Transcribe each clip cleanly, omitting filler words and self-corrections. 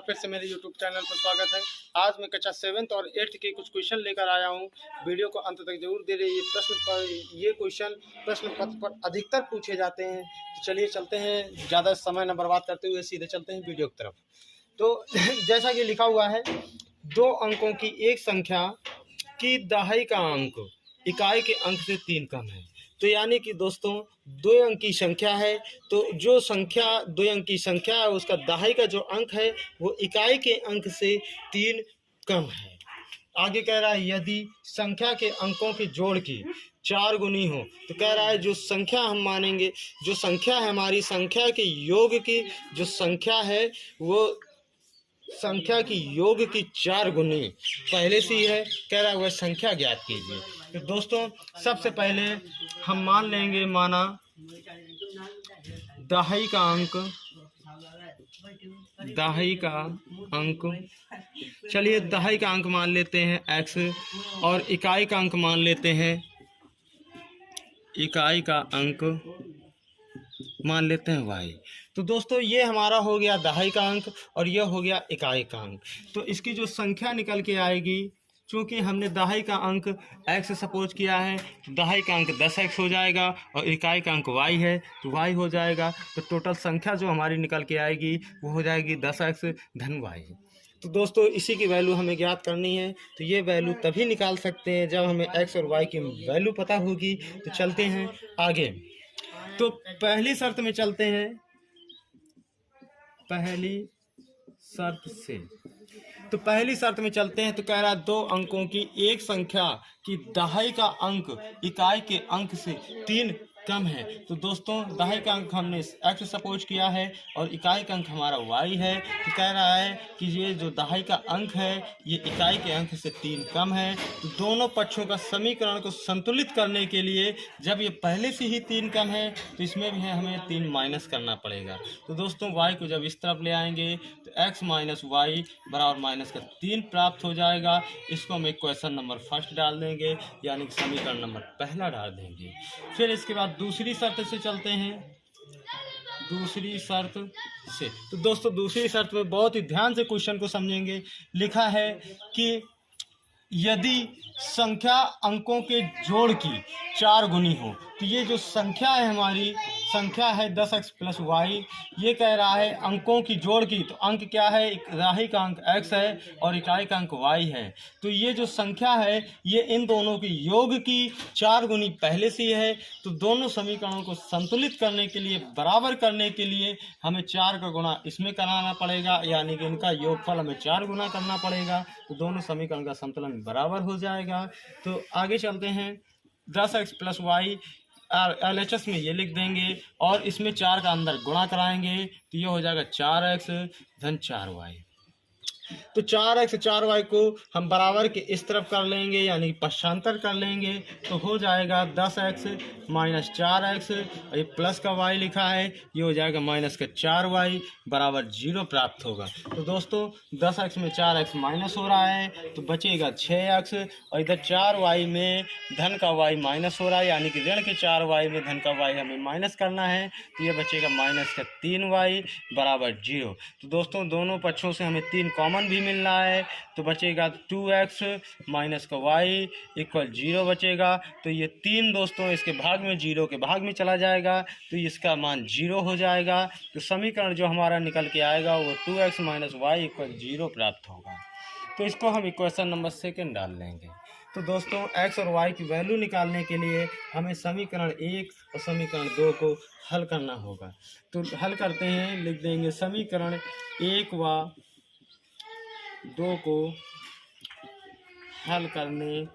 फिर से मेरे YouTube चैनल पर स्वागत है। आज मैं कक्षा 7th और 8th के कुछ क्वेश्चन लेकर आया हूँ। वीडियो को अंत तक जरूर दे रहिए। ये क्वेश्चन प्रश्न पत्र पर अधिकतर पूछे जाते हैं। तो चलिए चलते हैं, ज़्यादा समय न बर्बाद करते हुए सीधे चलते हैं वीडियो की तरफ। तो जैसा कि लिखा हुआ है, 2 अंकों की एक संख्या की दहाई का अंक इकाई के अंक से 3 कम है। तो यानी कि दोस्तों 2 अंक की संख्या है, तो जो संख्या 2 अंक की संख्या है उसका दहाई का जो अंक है वो इकाई के अंक से 3 कम है। आगे कह रहा है यदि संख्या के अंकों के जोड़ की 4 गुनी हो, तो कह रहा है जो संख्या हम मानेंगे, जो संख्या है हमारी संख्या के योग की जो संख्या है वो संख्या की योग की 4 गुनी पहले से ही है। कह रहा है वह संख्या ज्ञात कीजिए। तो दोस्तों सबसे पहले हम मान लेंगे, माना दहाई का अंक, चलिए दहाई का अंक मान लेते हैं x और इकाई का अंक मान लेते हैं, इकाई का अंक मान लेते हैं y। तो दोस्तों ये हमारा हो गया दहाई का अंक और यह हो गया इकाई का अंक। तो इसकी जो संख्या निकल के आएगी, चूँकि हमने दहाई का अंक x सपोज किया है, तो दहाई का अंक 10x हो जाएगा और इकाई का अंक y है तो y हो जाएगा। तो टोटल संख्या जो हमारी निकल के आएगी वो हो जाएगी 10x धन y। तो दोस्तों इसी की वैल्यू हमें ज्ञात करनी है। तो ये वैल्यू तभी निकाल सकते हैं जब हमें x और y की वैल्यू पता होगी। तो चलते हैं आगे। तो पहली शर्त में चलते हैं, पहली शर्त से। तो पहली शर्त में चलते हैं। तो कह रहा है 2 अंकों की एक संख्या की दहाई का अंक इकाई के अंक से 3 कम है। तो दोस्तों दहाई का अंक हमने x सपोज किया है और इकाई का अंक हमारा y है। तो कह रहा है कि ये जो दहाई का अंक है ये इकाई के अंक से 3 कम है। तो दोनों पक्षों का समीकरण को संतुलित करने के लिए जब ये पहले से ही 3 कम है तो इसमें भी है हमें 3 माइनस करना पड़ेगा। तो दोस्तों y को जब इस तरफ ले आएंगे तो x माइनस वाई बराबर माइनस का 3 प्राप्त हो जाएगा। इसको हम इक्वेशन नंबर फर्स्ट डाल देंगे, यानी कि समीकरण नंबर पहला डाल देंगे। फिर इसके बाद दूसरी शर्त से चलते हैं, दूसरी शर्त से। तो दोस्तों दूसरी शर्त में बहुत ही ध्यान से क्वेश्चन को समझेंगे। लिखा है कि यदि संख्या अंकों के जोड़ की 4 गुनी हो, तो ये जो संख्या है हमारी संख्या है 10x प्लस वाई। ये कह रहा है अंकों की जोड़ की, तो अंक क्या है, दहाई का अंक x है और इकाई का अंक y है। तो ये जो संख्या है ये इन दोनों की योग की 4 गुनी पहले से ही है। तो दोनों समीकरणों को संतुलित करने के लिए, बराबर करने के लिए हमें 4 का गुणा इसमें कराना पड़ेगा, यानी कि इनका योगफल हमें 4 गुना करना पड़ेगा। तो दोनों समीकरण का संतुलन बराबर हो जाएगा। तो आगे चलते हैं, 10x प्लस वाई LHS में ये लिख देंगे और इसमें 4 का अंदर गुणा कराएंगे तो ये हो जाएगा 4x धन 4y। तो 4x 4y को हम बराबर के इस तरफ कर लेंगे, यानी पक्षांतर कर लेंगे तो हो जाएगा 10x माइनस 4x, ये प्लस का y लिखा है, ये हो जाएगा माइनस का 4y बराबर 0 प्राप्त होगा। तो दोस्तों 10x में 4x माइनस हो रहा है तो बचेगा 6x और इधर 4y में धन का y माइनस हो रहा है, यानी कि ऋण के 4y में धन का y हमें माइनस करना है। तो ये बचेगा माइनस का 3y बराबर 0। तो दोस्तों दोनों पक्षों से हमें 3 कॉमन भी मिल रहा है तो बचेगा 2x माइनस का y इक्वल 0 बचेगा। तो ये 3 दोस्तों इसके भाग में 0 के भाग में चला जाएगा तो इसका मान 0 हो जाएगा। तो समीकरण जो हमारा निकल के आएगा वो 2x माइनस वाई इक्वल 0 प्राप्त होगा। तो इसको हम इक्वेशन नंबर 2 डाल लेंगे। तो दोस्तों x और y की वैल्यू निकालने के लिए हमें समीकरण 1 और समीकरण 2 को हल करना होगा। तो हल करते हैं, लिख देंगे समीकरण 1 व 2 को हल करने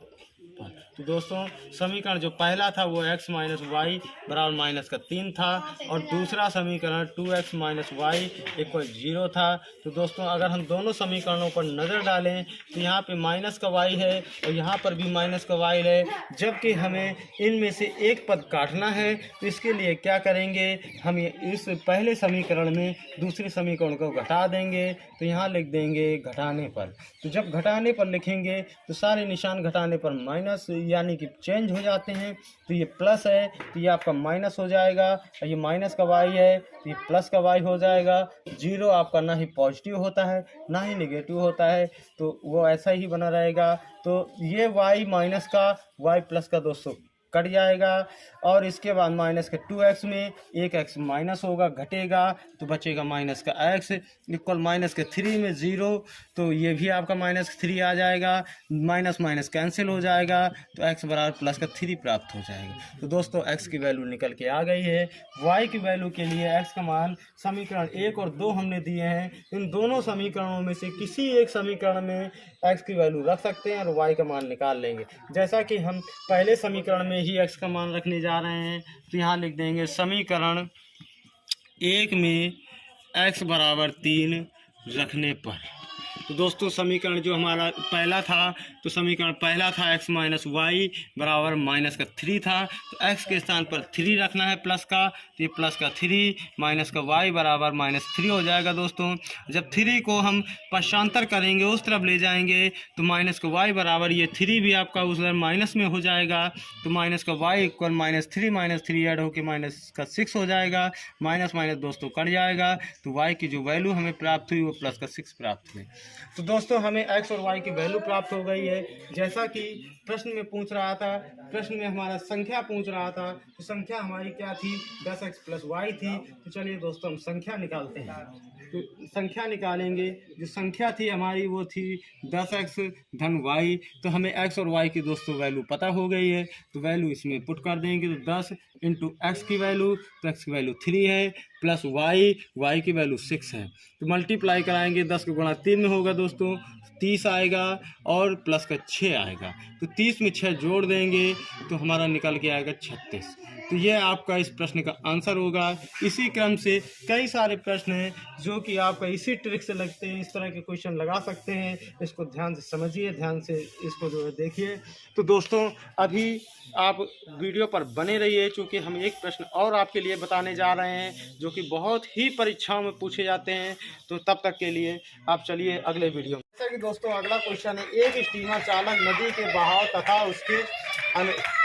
पर। तो दोस्तों समीकरण जो पहला था वो x माइनस वाई बराबर माइनस का 3 था और दूसरा समीकरण 2x माइनस वाई इक्वल 0 था। तो दोस्तों अगर हम दोनों समीकरणों पर नज़र डालें तो यहाँ पे माइनस का y है और यहाँ पर भी माइनस का y है, जबकि हमें इनमें से एक पद काटना है। तो इसके लिए क्या करेंगे, हम इस पहले समीकरण में दूसरे समीकरण को घटा देंगे। तो यहाँ लिख देंगे घटाने पर। तो जब घटाने पर लिखेंगे तो सारे निशान घटाने पर माइनस माइनस यानी कि चेंज हो जाते हैं। तो ये प्लस है तो ये आपका माइनस हो जाएगा, और ये माइनस का वाई है तो ये प्लस का वाई हो जाएगा। जीरो आपका ना ही पॉजिटिव होता है ना ही नेगेटिव होता है, तो वो ऐसा ही बना रहेगा। तो ये वाई माइनस का वाई प्लस का दोस्तों कट जाएगा, और इसके बाद माइनस के 2x में एक x माइनस होगा, घटेगा, तो बचेगा माइनस का x इक्वल माइनस के 3 में 0, तो ये भी आपका माइनस 3 आ जाएगा। माइनस माइनस कैंसिल हो जाएगा तो x बराबर प्लस का 3 प्राप्त हो जाएगा। तो दोस्तों x की वैल्यू निकल के आ गई है। y की वैल्यू के लिए x का मान समीकरण 1 और 2 हमने दिए हैं। इन दोनों समीकरणों में से किसी एक समीकरण में x की वैल्यू रख सकते हैं और y का मान निकाल लेंगे। जैसा कि हम पहले समीकरण में ही x का मान रखने जा रहे हैं, तो यहाँ लिख देंगे समीकरण 1 में x बराबर 3 रखने पर। तो दोस्तों समीकरण जो हमारा पहला था, तो समीकरण पहला था x माइनस वाई बराबर माइनस का 3 था, तो x के स्थान पर 3 रखना है प्लस का, तो ये प्लस का 3 माइनस का y बराबर माइनस 3 हो जाएगा। दोस्तों जब 3 को हम पक्षांतर करेंगे उस तरफ ले जाएंगे तो माइनस का y बराबर ये 3 भी आपका उस तरफ माइनस में हो जाएगा, तो माइनस का y इक्वल माइनस 3 ऐड होकर माइनस का 6 हो जाएगा। माइनस माइनस दोस्तों कट जाएगा, तो y की जो वैल्यू हमें प्राप्त हुई वो प्लस का 6 प्राप्त हुई। तो दोस्तों हमें x और y की वैल्यू प्राप्त हो गई है। जैसा कि प्रश्न में पूछ रहा था, प्रश्न में हमारा संख्या पूछ रहा था, तो संख्या हमारी क्या थी, 10x प्लस वाई थी। तो चलिए दोस्तों हम संख्या निकालते हैं। तो संख्या निकालेंगे, जो संख्या थी हमारी वो थी 10x धन y। तो हमें x और y की दोस्तों वैल्यू पता हो गई है, तो वैल्यू इसमें पुट कर देंगे। तो 10 इंटू एक्स की वैल्यू, तो x की वैल्यू 3 है, प्लस y की वैल्यू 6 है। तो मल्टीप्लाई कराएंगे, 10 का गुणा 3 में होगा दोस्तों 30 आएगा, और प्लस का 6 आएगा। तो 30 में 6 जोड़ देंगे तो हमारा निकल के आएगा 36। तो ये आपका इस प्रश्न का आंसर होगा। इसी क्रम से कई सारे प्रश्न हैं जो कि आपका इसी ट्रिक से लगते हैं, इस तरह के क्वेश्चन लगा सकते हैं। इसको ध्यान से समझिए, ध्यान से इसको जो है देखिए। तो दोस्तों अभी आप वीडियो पर बने रहिए, क्योंकि हम एक प्रश्न और आपके लिए बताने जा रहे हैं जो कि बहुत ही परीक्षाओं में पूछे जाते हैं। तो तब तक के लिए आप चलिए अगले वीडियो में। जैसा कि दोस्तों अगला क्वेश्चन है, एक स्टीमर चालक नदी के बहाव तथा उसके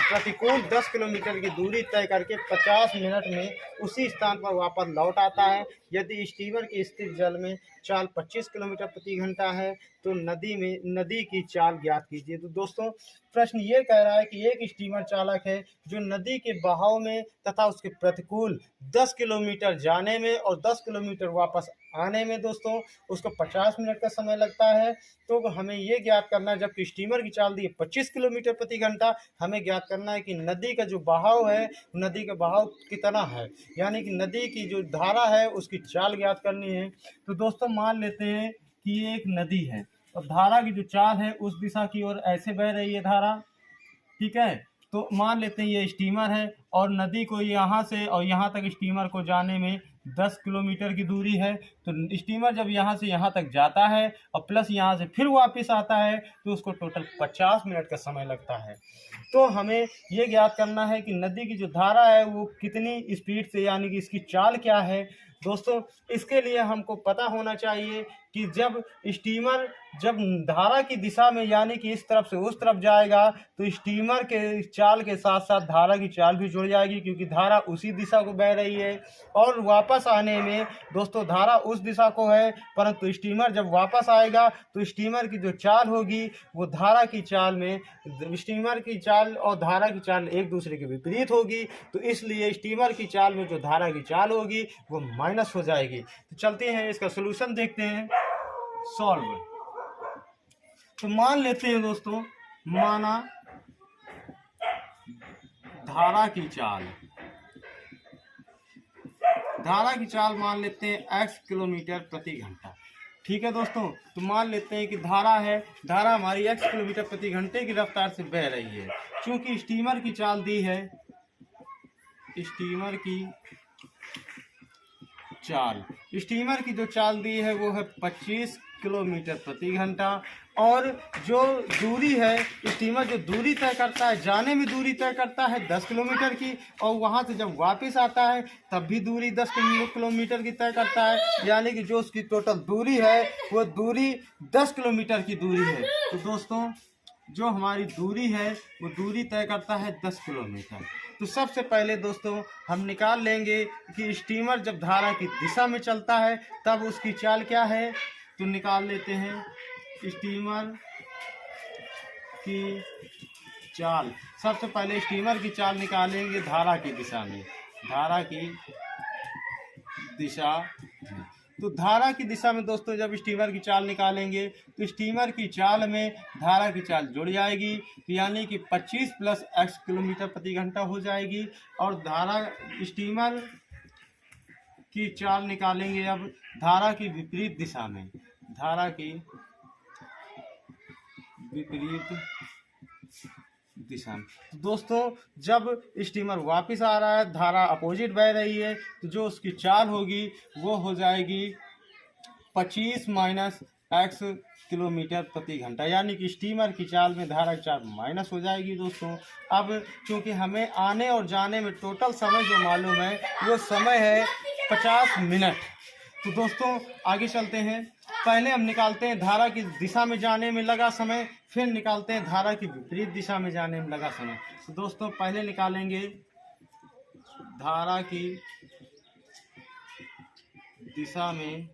प्रतिकूल 10 किलोमीटर की दूरी तय करके 50 मिनट में उसी स्थान पर वापस लौट आता है। यदि स्टीमर की स्थिर जल में चाल 25 किलोमीटर प्रति घंटा है तो नदी की चाल ज्ञात कीजिए। तो दोस्तों प्रश्न ये कह रहा है कि एक स्टीमर चालक है जो नदी के बहाव में तथा उसके प्रतिकूल 10 किलोमीटर जाने में और 10 किलोमीटर वापस आने में दोस्तों उसको 50 मिनट का समय लगता है। तो हमें ये ज्ञात करना है, जबकि स्टीमर की चाल दी है 25 किलोमीटर प्रति घंटा, हमें ज्ञात करना है कि नदी का जो बहाव है, नदी का बहाव कितना है, यानी कि नदी की जो धारा है उसकी चाल ज्ञात करनी है। तो दोस्तों मान लेते हैं कि ये एक नदी है और धारा की जो चाल है उस दिशा की ओर ऐसे बह रही है धारा, ठीक है। तो मान लेते हैं ये स्टीमर है और नदी को यहाँ से और यहाँ तक स्टीमर को जाने में 10 किलोमीटर की दूरी है। तो स्टीमर जब यहाँ से यहाँ तक जाता है और प्लस यहाँ से फिर वापस आता है तो उसको टोटल 50 मिनट का समय लगता है। तो हमें ये ज्ञात करना है कि नदी की जो धारा है वो कितनी स्पीड से, यानी कि इसकी चाल क्या है। दोस्तों इसके लिए हमको पता होना चाहिए कि जब स्टीमर जब धारा की दिशा में यानी कि इस तरफ से उस तरफ जाएगा तो स्टीमर के चाल के साथ साथ धारा की चाल भी जुड़ जाएगी, क्योंकि धारा उसी दिशा को बह रही है। और वापस आने में दोस्तों धारा उस दिशा को है, परंतु स्टीमर जब वापस आएगा तो स्टीमर की जो चाल होगी वो धारा की चाल में, स्टीमर की चाल और धारा की चाल एक दूसरे के विपरीत होगी। तो इसलिए स्टीमर की चाल में जो धारा की चाल होगी वो माइनस हो जाएगी। तो चलते हैं इसका सोल्यूशन देखते हैं, सॉल्व। तो मान लेते हैं दोस्तों, माना धारा की चाल मान लेते हैं x किलोमीटर प्रति घंटा, ठीक है दोस्तों। तो मान लेते हैं कि धारा है, धारा हमारी x किलोमीटर प्रति घंटे की रफ्तार से बह रही है। क्योंकि स्टीमर की चाल दी है, स्टीमर की जो चाल दी है वो है 25 किलोमीटर प्रति घंटा, और जो दूरी है स्टीमर जो दूरी तय करता है, जाने में दूरी तय करता है 10 किलोमीटर की, और वहाँ से जब वापस आता है तब भी दूरी 10 किलोमीटर की तय करता है, यानी कि जो उसकी टोटल दूरी है वो दूरी 10 किलोमीटर की दूरी है। तो दोस्तों जो हमारी दूरी है वो दूरी तय करता है 10 किलोमीटर। तो सबसे पहले दोस्तों हम निकाल लेंगे कि स्टीमर जब धारा की दिशा में चलता है तब उसकी चाल क्या है। तो निकाल लेते हैं स्टीमर की चाल। सबसे पहले स्टीमर की चाल निकालेंगे धारा की दिशा में, धारा की दिशा में। तो धारा की दिशा में दोस्तों जब स्टीमर की चाल निकालेंगे तो स्टीमर की चाल में धारा की चाल जुड़ जाएगी, यानी कि 25 + x किलोमीटर प्रति घंटा हो जाएगी। और धारा स्टीमर की चाल निकालेंगे अब धारा की विपरीत दिशा में, धारा की विपरीत दिशा में। तो दोस्तों जब स्टीमर वापस आ रहा है, धारा अपोजिट बह रही है, तो जो उसकी चाल होगी वो हो जाएगी 25 - x किलोमीटर प्रति घंटा, यानी कि स्टीमर की चाल में धारा की चाल माइनस हो जाएगी दोस्तों। अब क्योंकि हमें आने और जाने में टोटल समय जो मालूम है वो समय है 50 मिनट। तो दोस्तों आगे चलते हैं। पहले हम निकालते हैं धारा की दिशा में जाने में लगा समय, फिर निकालते हैं धारा की विपरीत दिशा में जाने में लगा समय। तो दोस्तों पहले निकालेंगे धारा की दिशा में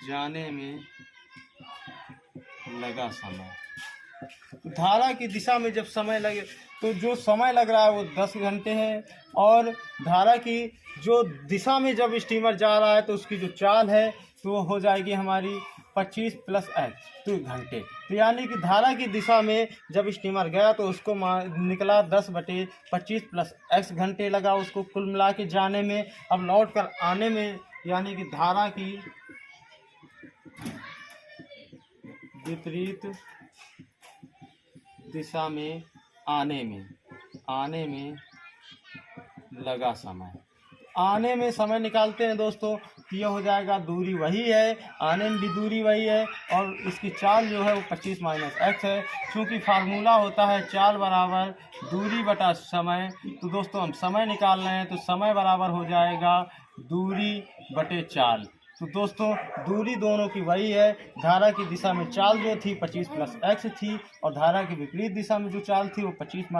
जाने में लगा समय। धारा की दिशा में जब समय लगे तो जो समय लग रहा है वो 10 घंटे है, और धारा की जो दिशा में जब स्टीमर जा रहा है तो उसकी जो चाल है तो वो हो जाएगी हमारी 25 + x तो घंटे। तो यानी कि धारा की दिशा में जब स्टीमर गया तो उसको निकला 10/25 + x घंटे लगा उसको कुल मिला के जाने में। अब लौट कर आने में, यानी कि धारा की विपरीत दिशा में आने में लगा समय। आने में समय निकालते हैं दोस्तों, तो यह हो जाएगा दूरी वही है, आने में भी दूरी वही है, और इसकी चाल जो है वो 25 - x है। क्योंकि फार्मूला होता है चाल बराबर दूरी बटा समय। तो दोस्तों हम समय निकाल रहे हैं तो समय बराबर हो जाएगा दूरी बटे चाल। तो दोस्तों दूरी दोनों की वही है। धारा की दिशा में चाल जो थी 25 + x थी, और धारा की विपरीत दिशा में जो चाल थी वो 25 -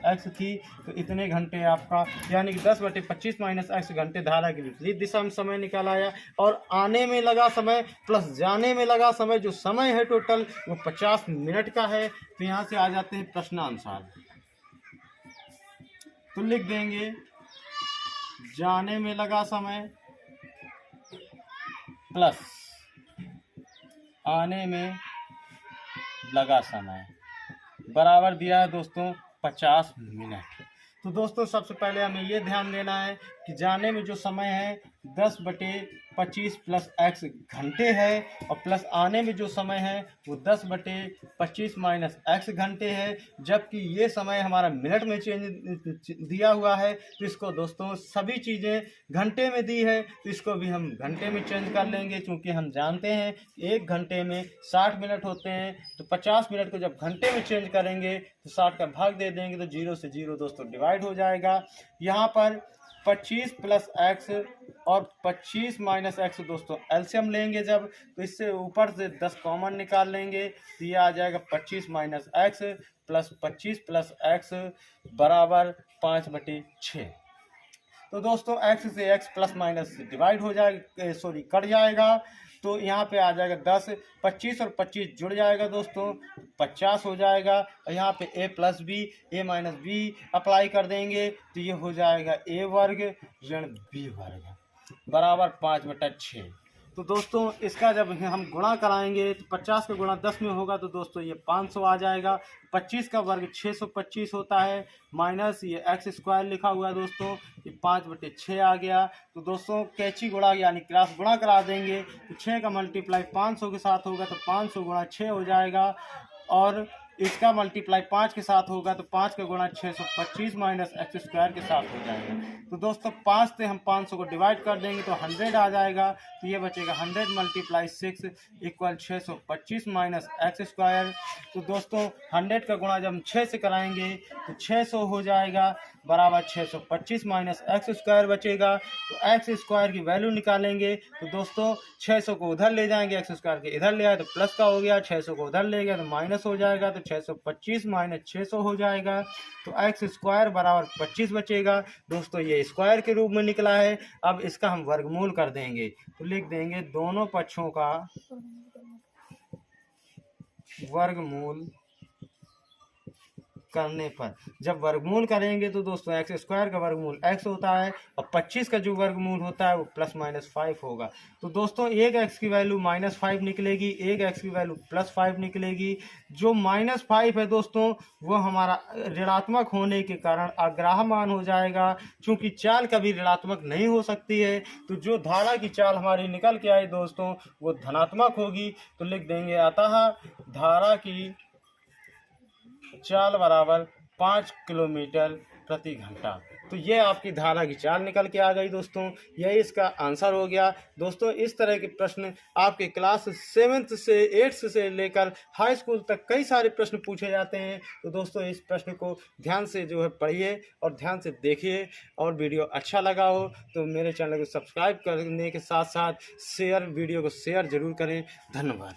x थी। तो इतने घंटे आपका, यानी कि 10/25 - x घंटे धारा की विपरीत दिशा में समय निकल आया। और आने में लगा समय प्लस जाने में लगा समय, जो समय है टोटल वो 50 मिनट का है। तो यहाँ से आ जाते हैं प्रश्नानुसार। तो लिख देंगे जाने में लगा समय प्लस आने में लगा समय बराबर दिया है दोस्तों 50 मिनट। तो दोस्तों सबसे पहले हमें ये ध्यान देना है कि जाने में जो समय है 10/25 + x घंटे है, और प्लस आने में जो समय है वो 10/25 - x घंटे है। जबकि ये समय हमारा मिनट में चेंज दिया हुआ है, तो इसको दोस्तों सभी चीज़ें घंटे में दी है तो इसको भी हम घंटे में चेंज कर लेंगे। क्योंकि हम जानते हैं 1 घंटे में 60 मिनट होते हैं, तो 50 मिनट को जब घंटे में चेंज करेंगे तो 60 का भाग दे देंगे तो 0 से 0 दोस्तों डिवाइड हो जाएगा। यहाँ पर 25 + x और 25 - x दोस्तों एलसीएम लेंगे जब, तो इससे ऊपर से 10 कॉमन निकाल लेंगे तो ये आ जाएगा 25 - x + 25 + x बराबर 5/6। तो दोस्तों x से x प्लस माइनस डिवाइड हो जाएगा, सॉरी कट जाएगा। तो यहाँ पे आ जाएगा 10, 25 और 25 जुड़ जाएगा दोस्तों 50 हो जाएगा। और यहाँ पे a + b a - b apply कर देंगे तो ये हो जाएगा a वर्ग ऋण b वर्ग बराबर 5/6। तो दोस्तों इसका जब हम गुणा कराएंगे तो 50 का गुणा 10 में होगा तो दोस्तों ये 500 आ जाएगा। 25 का वर्ग 625 होता है, माइनस ये x² लिखा हुआ है दोस्तों, ये 5/6 आ गया। तो दोस्तों कैची गुणा यानी क्रॉस गुणा करा देंगे तो 6 का मल्टीप्लाई 500 के साथ होगा तो 500 गुणा 6 हो जाएगा, और इसका मल्टीप्लाई 5 के साथ होगा तो 5 का गुणा 625 - x² के साथ हो जाएगा। तो दोस्तों 5 से हम 500 को डिवाइड कर देंगे तो 100 आ जाएगा। तो ये बचेगा 100 × 6 = 625 - x²। तो दोस्तों 100 का गुणा जब हम 6 से कराएंगे तो 600 हो जाएगा। बराबर 625 माइनस एक्स स्क्वायर बचेगा। तो एक्स स्क्वायर की वैल्यू निकालेंगे तो दोस्तों 600 को उधर ले जाएंगे, एक्स स्क्वायर के इधर ले आए तो प्लस का हो गया, 600 को उधर ले गया तो माइनस हो जाएगा, तो 625 माइनस 600 हो जाएगा। तो एक्स स्क्वायर बराबर 25 बचेगा। दोस्तों ये स्क्वायर के रूप में निकला है। अब इसका हम वर्गमूल कर देंगे, तो लिख देंगे दोनों पक्षों का वर्गमूल करने पर, जब वर्गमूल करेंगे तो दोस्तों एक्स स्क्वायर का वर्गमूल एक्स होता है और 25 का जो वर्गमूल होता है वो प्लस माइनस 5 होगा। तो दोस्तों एक एक्स की वैल्यू -5 निकलेगी, एक एक्स की वैल्यू +5 निकलेगी। जो -5 है दोस्तों वो हमारा ऋणात्मक होने के कारण अग्राह्य मान हो जाएगा, क्योंकि चाल कभी ऋणात्मक नहीं हो सकती है। तो जो धारा की चाल हमारी निकल के आई दोस्तों वो धनात्मक होगी। तो लिख देंगे अतः धारा की चाल बराबर 5 किलोमीटर प्रति घंटा। तो ये आपकी धारा की चाल निकल के आ गई दोस्तों, यही इसका आंसर हो गया। दोस्तों इस तरह के प्रश्न आपके क्लास 7th से 8th से लेकर हाई स्कूल तक कई सारे प्रश्न पूछे जाते हैं। तो दोस्तों इस प्रश्न को ध्यान से जो है पढ़िए और ध्यान से देखिए, और वीडियो अच्छा लगा हो तो मेरे चैनल को सब्सक्राइब करने के साथ साथ वीडियो को शेयर जरूर करें। धन्यवाद।